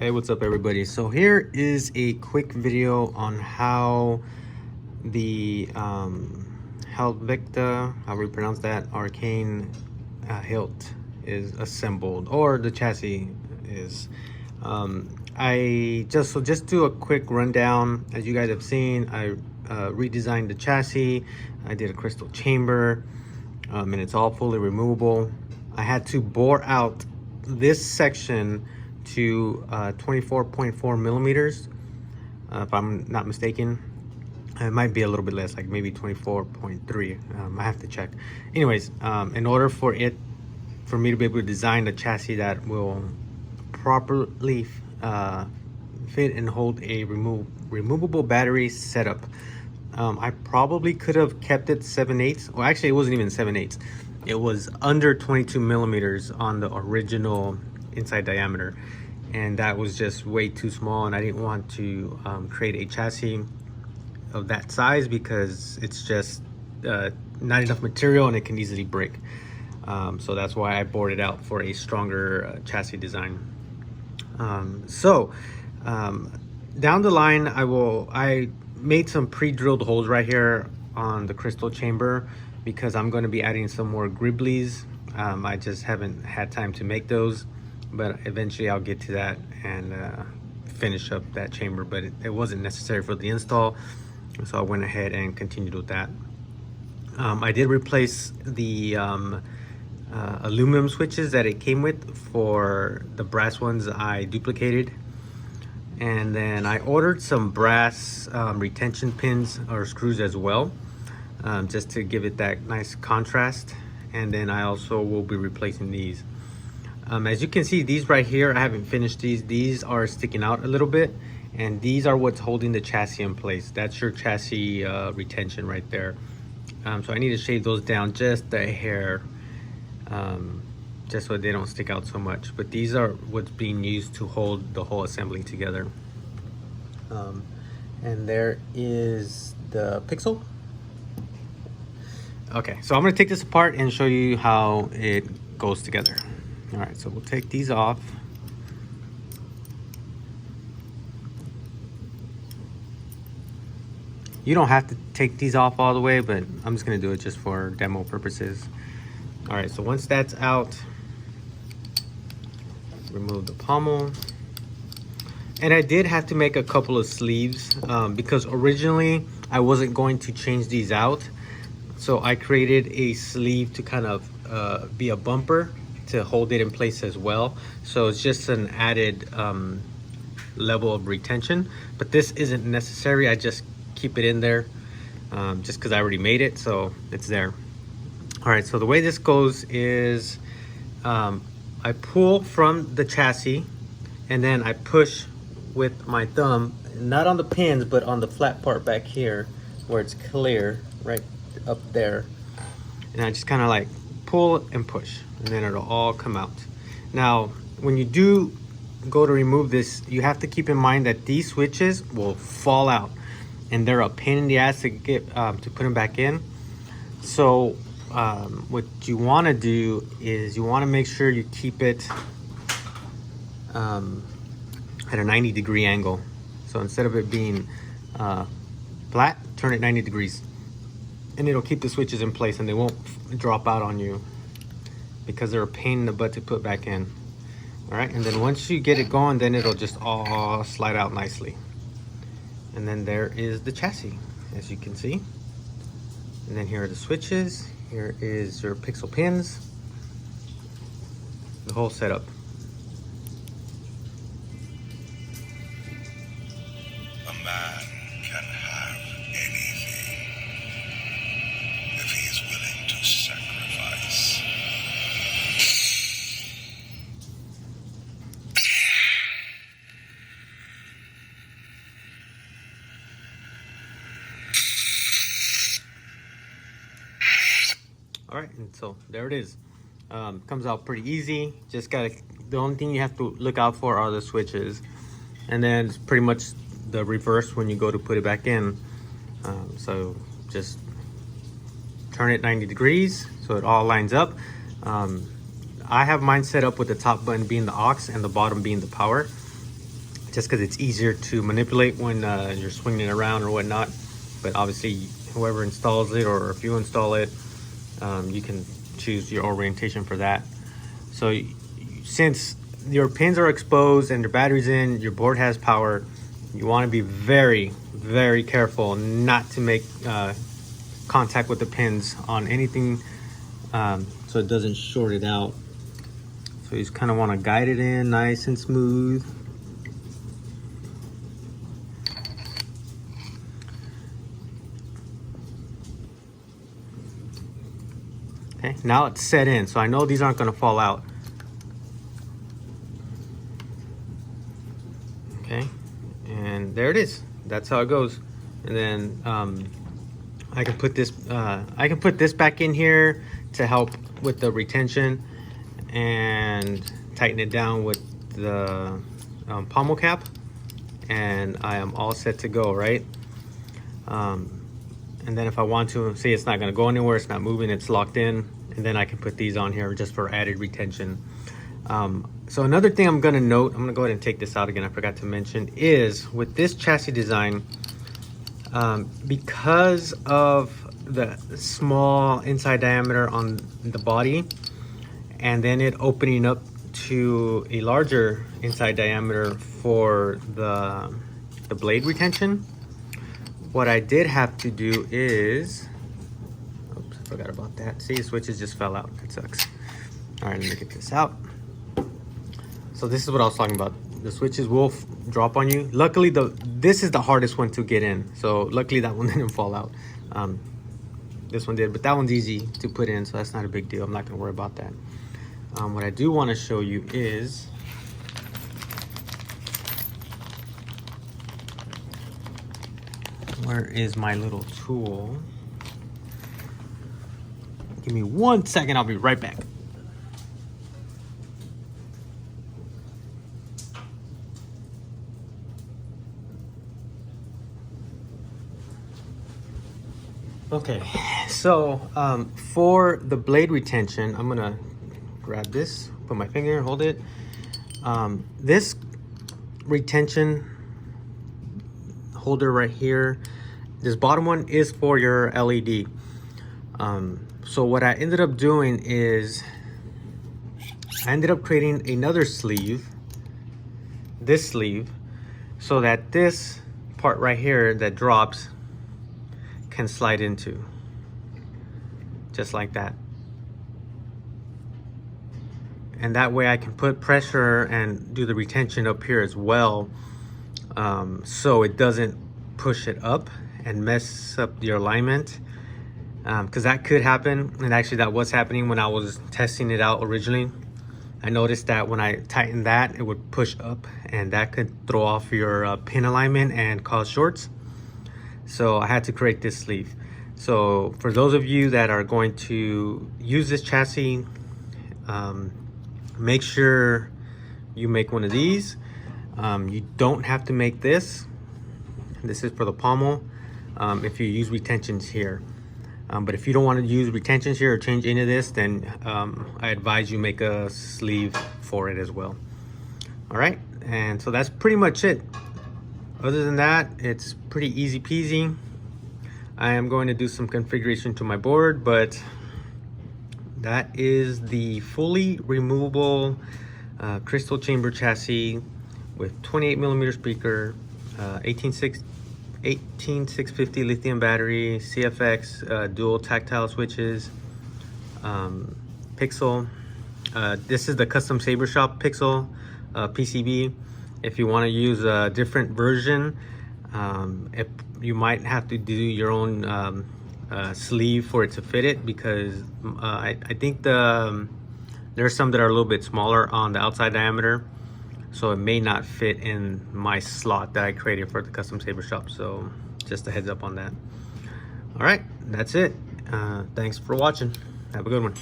Hey, what's up everybody? So here is a quick video on how the Helvtica, how we pronounce that, Arcann hilt is assembled, or the chassis is. I just do a quick rundown. As you guys have seen, I redesigned the chassis. I did a crystal chamber, and it's all fully removable. I had to bore out this section to 24.4 millimeters, if I'm not mistaken. It might be a little bit less, like maybe 24.3. I have to check. Anyways, in order for me to be able to design a chassis that will properly fit and hold a removable battery setup, I probably could have kept it 7/8. Well, actually, it wasn't even 7/8. It was under 22 millimeters on the original inside diameter, and that was just way too small, and I didn't want to create a chassis of that size because it's just not enough material and it can easily break. So that's why I bored it out for a stronger chassis design. Down the line, I made some pre-drilled holes right here on the crystal chamber because I'm going to be adding some more gribblies. I just haven't had time to make those, but eventually I'll get to that and finish up that chamber, but it wasn't necessary for the install, so I went ahead and continued with that. I did replace the aluminum switches that it came with. For the brass ones I duplicated, and then I ordered some brass retention pins or screws as well, just to give it that nice contrast. And then I also will be replacing these. As you can see, these right here, I haven't finished these are sticking out a little bit, and these are what's holding the chassis in place. That's your chassis retention right there. So I need to shave those down just a hair, just so they don't stick out so much. But these are what's being used to hold the whole assembly together. And there is the pixel. Okay, so I'm gonna take this apart and show you how it goes together. All right, so we'll take these off. You don't have to take these off all the way, but I'm just gonna do it just for demo purposes. All right, so once that's out, remove the pommel. And I did have to make a couple of sleeves because originally I wasn't going to change these out. So I created a sleeve to kind of be a bumper to hold it in place as well. So it's just an added level of retention, but this isn't necessary. I just keep it in there just because I already made it, so it's there. All right, so the way this goes is I pull from the chassis and then I push with my thumb, not on the pins, but on the flat part back here where it's clear, right up there. And I just kind of like pull and push, and then it'll all come out. Now, when you do go to remove this, you have to keep in mind that these switches will fall out, and they're a pain in the ass to get to put them back in. So what you want to do is you want to make sure you keep it at a 90-degree angle. So instead of it being flat, turn it 90 degrees, and it'll keep the switches in place and they won't drop out on you because they're a pain in the butt to put back in. All right, and then once you get it going, then it'll just all slide out nicely. And then there is the chassis, as you can see. And then here are the switches. Here is your pixel pins, the whole setup. A man can have anything if he is willing to sacrifice. All right, and so there it is. Comes out pretty easy. Just gotta, the only thing you have to look out for are the switches, and then it's pretty much the reverse when you go to put it back in. So just turn it 90 degrees so it all lines up. I have mine set up with the top button being the aux and the bottom being the power. just because it's easier to manipulate when you're swinging it around or whatnot. But obviously, whoever installs it, or if you install it, you can choose your orientation for that. So since your pins are exposed and your battery's in, your board has power, you want to be very, very careful not to make contact with the pins on anything, so it doesn't short it out. So you just kind of want to guide it in nice and smooth. Okay, now it's set in, so I know these aren't going to fall out. Okay, and there it is. That's how it goes. And then I can put this back in here to help with the retention, and tighten it down with the pommel cap, and I am all set to go, right? And then if I want to, see, it's not going to go anywhere, it's not moving, it's locked in, and then I can put these on here just for added retention. So another thing I'm going to note, I'm going to go ahead and take this out again, I forgot to mention, is with this chassis design, because of the small inside diameter on the body, and then it opening up to a larger inside diameter for the blade retention, what I did have to do is, oops, I forgot about that. See, the switches just fell out. That sucks. All right, let me get this out. So this is what I was talking about. The switches will drop on you. Luckily, this is the hardest one to get in. So luckily that one didn't fall out. This one did, but that one's easy to put in, so that's not a big deal. I'm not gonna worry about that. What I do wanna show you is, where is my little tool? Give me 1 second, I'll be right back. Okay, so for the blade retention, I'm gonna grab this, put my finger, hold it. This retention holder right here, this bottom one is for your LED. So what I ended up doing is I ended up creating another sleeve, this sleeve, so that this part right here that drops can slide into, just like that. And that way I can put pressure and do the retention up here as well, so it doesn't push it up and mess up your alignment, because that could happen, and actually that was happening when I was testing it out originally. I noticed that when I tightened that, it would push up, and that could throw off your pin alignment and cause shorts. So I had to create this sleeve. So for those of you that are going to use this chassis, make sure you make one of these. You don't have to make this. This is for the pommel, if you use retentions here. But if you don't want to use retentions here or change any of this, then I advise you make a sleeve for it as well. All right, and so that's pretty much it. Other than that, it's pretty easy peasy. I am going to do some configuration to my board, but that is the fully removable crystal chamber chassis with 28mm speaker, 18650 lithium battery, CFX, dual tactile switches, Pixel. This is the custom Saber Shop Pixel PCB. If you want to use a different version, if you might have to do your own sleeve for it to fit it, because I think there's some that are a little bit smaller on the outside diameter, so it may not fit in my slot that I created for the custom Saber Shop. So just a heads up on that. All right, that's it. Thanks for watching. Have a good one.